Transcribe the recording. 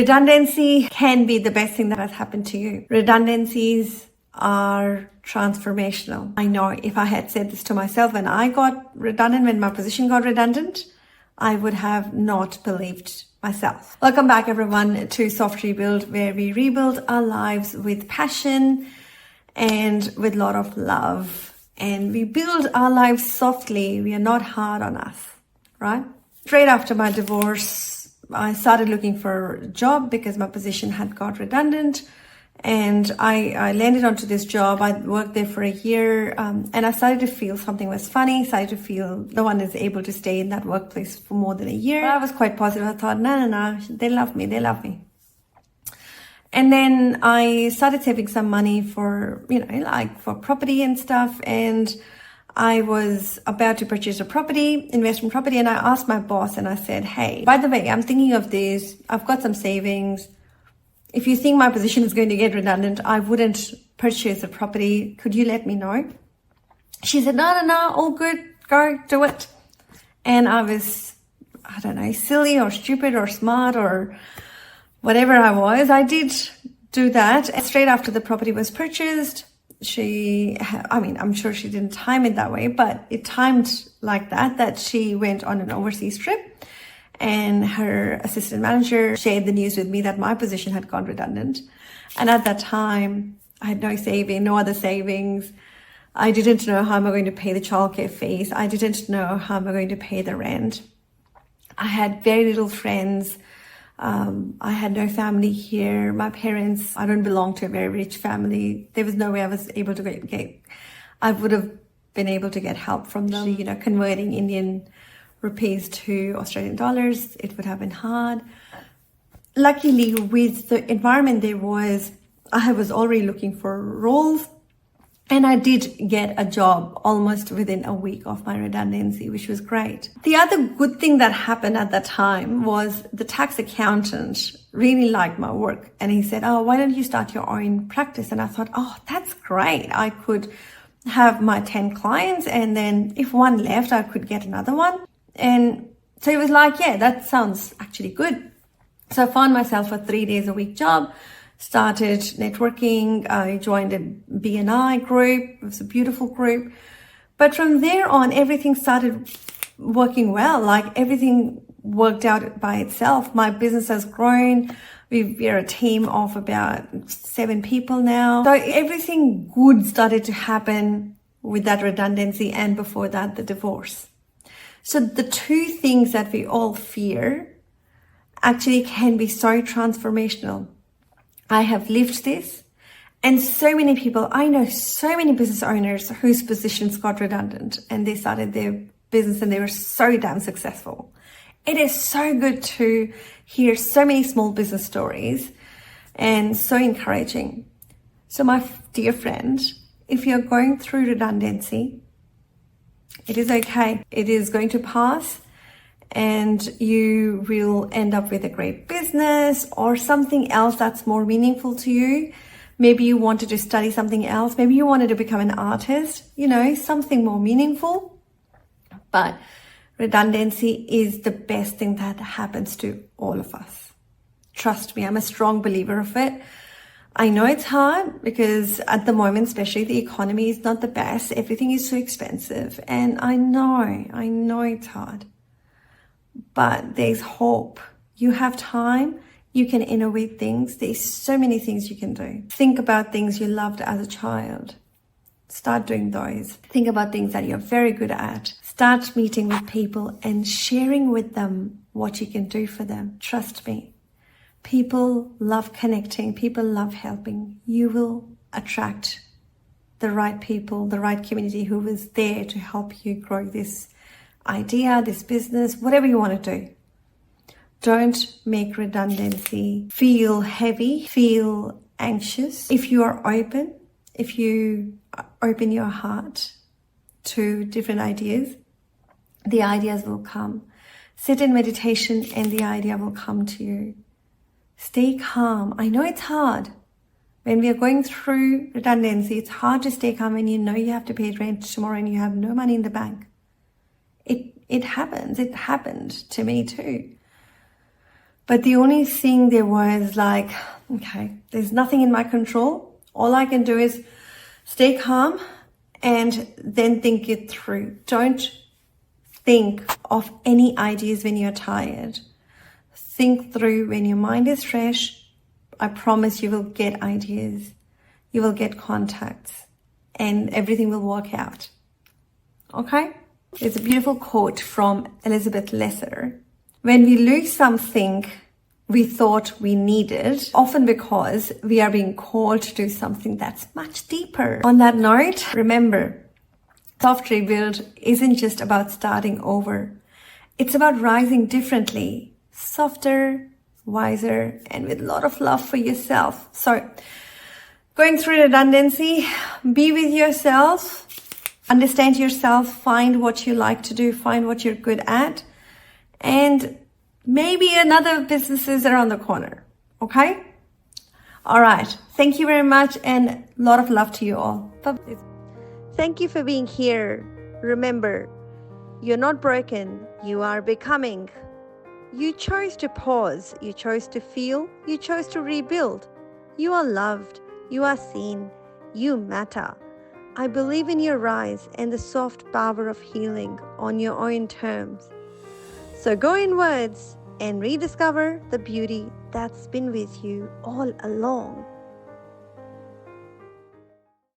Redundancy can be the best thing that has happened to you. Redundancies are transformational. I know if I had said this to myself when I got redundant, when my position got redundant, I would have not believed myself. Welcome back everyone to Soft Rebuild, where we rebuild our lives with passion and with a lot of love. And we build our lives softly. We are not hard on us, right? Straight after my divorce, I started looking for a job because my position had got redundant. And I landed onto this job. I worked there for a year, and I started to feel something was funny. Started to feel no one is able to stay in that workplace for more than a year. But I was quite positive. I thought, no, they love me. And then I started saving some money for, like for property and stuff. And I was about to purchase a investment property. And I asked my boss and I said, hey, by the way, I'm thinking of this. I've got some savings. If you think my position is going to get redundant, I wouldn't purchase a property. Could you let me know? She said, no, all good. Go do it. And I was, I don't know, silly or stupid or smart or whatever I was. I did do that. And straight after the property was purchased, I'm sure she didn't time it that way, but it timed like that she went on an overseas trip. And her assistant manager shared the news with me that my position had gone redundant. And at that time, I had no other savings. I didn't know how am I going to pay the childcare fees. I didn't know how am I going to pay the rent. I had very little friends. I had no family here. My parents, I don't belong to a very rich family. There was no way I was able to I would have been able to get help from them. Converting Indian rupees to Australian dollars, it would have been hard. Luckily, with the environment I was already looking for roles, and I did get a job almost within a week of my redundancy, which was great. The other good thing that happened at that time was the tax accountant really liked my work, and he said, why don't you start your own practice? And I thought, that's great. I could have my 10 clients, and then if one left, I could get another one. And so it was like, yeah, that sounds actually good. So I found myself a 3 days a week job, started networking. I joined a BNI group. It was a beautiful group. But from there on, everything started working well. Like everything worked out by itself. My business has grown. We're a team of about 7 people now. So everything good started to happen with that redundancy, and before that, the divorce. So the two things that we all fear actually can be so transformational. I have lived this, and so many people, I know so many business owners whose positions got redundant and they started their business and they were so damn successful. It is so good to hear so many small business stories and so encouraging. So my dear friend, if you're going through redundancy, it is okay. It is going to pass, and you will end up with a great business or something else that's more meaningful to you. Maybe you wanted to study something else. Maybe you wanted to become an artist, something more meaningful. But redundancy is the best thing that happens to all of us. Trust me, I'm a strong believer of it. I know it's hard because at the moment, especially, the economy is not the best. Everything is so expensive. And I know it's hard. But there's hope. You have time. You can innovate things. There's so many things you can do. Think about things you loved as a child. Start doing those. Think about things that you're very good at. Start meeting with people and sharing with them what you can do for them. Trust me. People love connecting. People love helping. You will attract the right people, the right community who is there to help you grow this idea, this business, whatever you want to do. Don't make redundancy feel heavy, feel anxious. If you are open, if you open your heart to different ideas, the ideas will come. Sit in meditation and the idea will come to you. Stay calm. I know it's hard. When we are going through redundancy, it's hard to stay calm when you know you have to pay rent tomorrow and you have no money in the bank. It happens. It happened to me too. But the only thing there was like, okay, there's nothing in my control. All I can do is stay calm and then think it through. Don't think of any ideas when you're tired. Think through when your mind is fresh. I promise you will get ideas. You will get contacts and everything will work out. Okay? There's a beautiful quote from Elizabeth Lesser. When we lose something we thought we needed, often because we are being called to do something that's much deeper. On that note, remember, soft rebuild isn't just about starting over. It's about rising differently, softer, wiser, and with a lot of love for yourself. So, going through redundancy, be with yourself, understand yourself, find what you like to do, find what you're good at, and maybe another business is around the corner. Okay? All right. Thank you very much and a lot of love to you all. Bye. Thank you for being here. Remember, you're not broken. You are becoming. You chose to pause. You chose to feel. You chose to rebuild. You are loved. You are seen. You matter. I believe in your rise and the soft power of healing on your own terms. So go inwards and rediscover the beauty that's been with you all along.